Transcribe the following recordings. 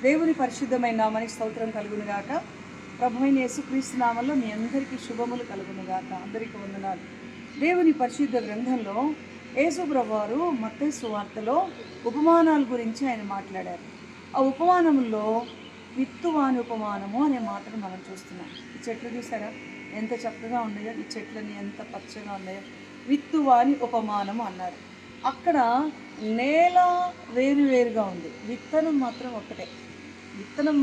దేవుని పరిశుద్ధమైన నామానికి స్తోత్రం కలుగునుగాక. ప్రభువైన యేసుక్రీస్తు నామంలో మీ అందరికీ శుభములు కలుగునుగాక. అందరికీ వందనాలు. దేవుని పరిశుద్ధ గ్రంథంలో యేసు ప్రభువారు మత్తయి సువార్తలో ఉపమానాల గురించి ఆయన మాట్లాడారు. ఆ ఉపమానంలో విత్తువాని ఉపమానము అనే మాటను మనం చూస్తున్నాం. ఈ చెట్లు చూసారా ఎంత చక్కగా ఉన్నాయో, ఈ చెట్లని ఎంత పచ్చగా ఉన్నాయో. విత్తువాని ఉపమానము అన్నారు. అక్కడ నేల వేరువేరుగా ఉంది, విత్తనం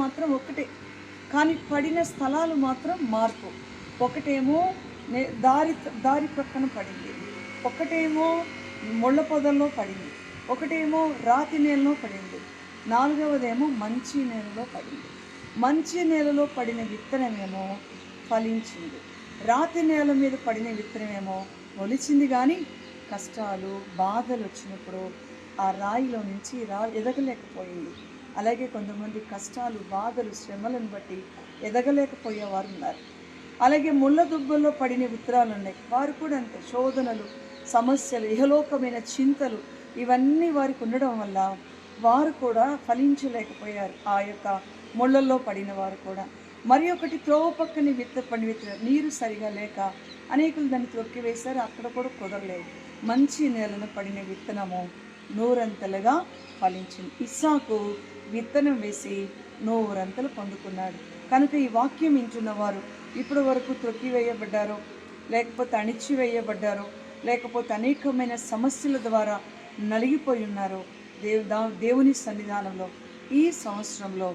మాత్రం ఒకటే, కానీ పడిన స్థలాలు మాత్రం మార్పు. ఒకటేమో దారి ప్రక్కన పడింది, ఒకటేమో ముళ్ళ పొదల్లో పడింది, ఒకటేమో రాతి నేలలో పడింది, నాలుగవదేమో మంచి నేలలో పడింది. మంచి నేలలో పడిన విత్తనమేమో ఫలించింది, రాతి నేల మీద పడిన విత్తనమేమో మొలిచింది, కానీ కష్టాలు బాధలు వచ్చినప్పుడు ఆ రాయిలో నుంచి ఎదగలేకపోయింది. అలాగే కొంతమంది కష్టాలు బాధలు శ్రమలను బట్టి ఎదగలేకపోయేవారు ఉన్నారు. అలాగే ముళ్ళ దుబ్బల్లో పడిన విత్తనాలు ఉన్నాయి, వారు కూడా అంతే. శోధనలు, సమస్యలు, ఇహలోకమైన చింతలు ఇవన్నీ వారికి ఉండడం వల్ల వారు కూడా ఫలించలేకపోయారు. ఆ యొక్క ముళ్ళల్లో pడిన వారు కూడా. మరి ఒకటి త్రోవ పక్కని విత్తనాలు, నీరు సరిగా లేక అనేకులు దాన్ని తొక్కివేశారు, అక్కడ కూడా కుదరలేదు. మంచి నేలను పడిన విత్తనము నూరంతలుగా ఫలించింది. ఇస్సాకు విత్తనం వేసి నూరంతలు పొందుకున్నాడు. కనుక ఈ వాక్యం వింటున్నవారు ఇప్పటి వరకు త్రొక్కివేయబడ్డారో, లేకపోతే అణిచివేయబడ్డారో, లేకపోతే అనేకమైన సమస్యల ద్వారా నలిగిపోయి ఉన్నారో, దేవుని సన్నిధానంలో ఈ సంవత్సరంలో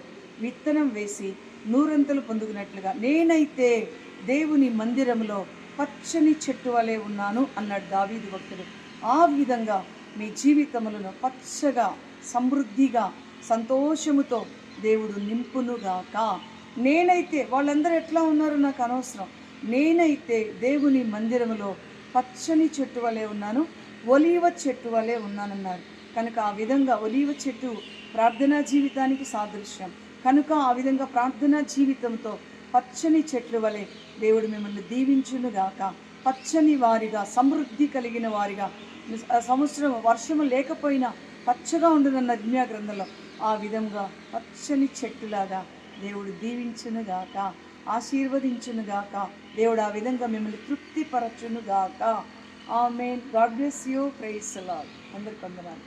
విత్తనం వేసి నూరంతలు పొందుకున్నట్లుగా నేనైతే దేవుని మందిరంలో పచ్చని చెట్టు వలె ఉన్నాను అన్నాడు దావీదు భక్తుడు. ఆ విధంగా మీ జీవితములను పచ్చగా, సమృద్ధిగా, సంతోషముతో దేవుడు నింపునుగాక. నేనైతే, వాళ్ళందరూ ఎట్లా ఉన్నారో నాకు అనవసరం, నేనైతే దేవుని మందిరములో పచ్చని చెట్టు వలె ఉన్నాను, ఒలీవ చెట్టు వలె ఉన్నానన్నారు. కనుక ఆ విధంగా ఒలీవ చెట్టు ప్రార్థనా జీవితానికి సాదృశ్యం. కనుక ఆ విధంగా ప్రార్థనా జీవితంతో పచ్చని చెట్లు వలె దేవుడు మిమ్మల్ని దీవించునుగాక. పచ్చని వారిగా, సమృద్ధి కలిగిన వారిగా, సంవత్సరం వర్షము లేకపోయినా పచ్చగా ఉండునన్న ఇర్మీయా గ్రంథంలో ఆ విధంగా పచ్చని చెట్టులాగా దేవుడు దీవించునుగాక, ఆశీర్వదించునుగాక. దేవుడు ఆ విధంగా మిమ్మల్ని తృప్తిపరచునుగాక. Amen. God bless you. Praise the Lord. అందరికీ వందనాలు.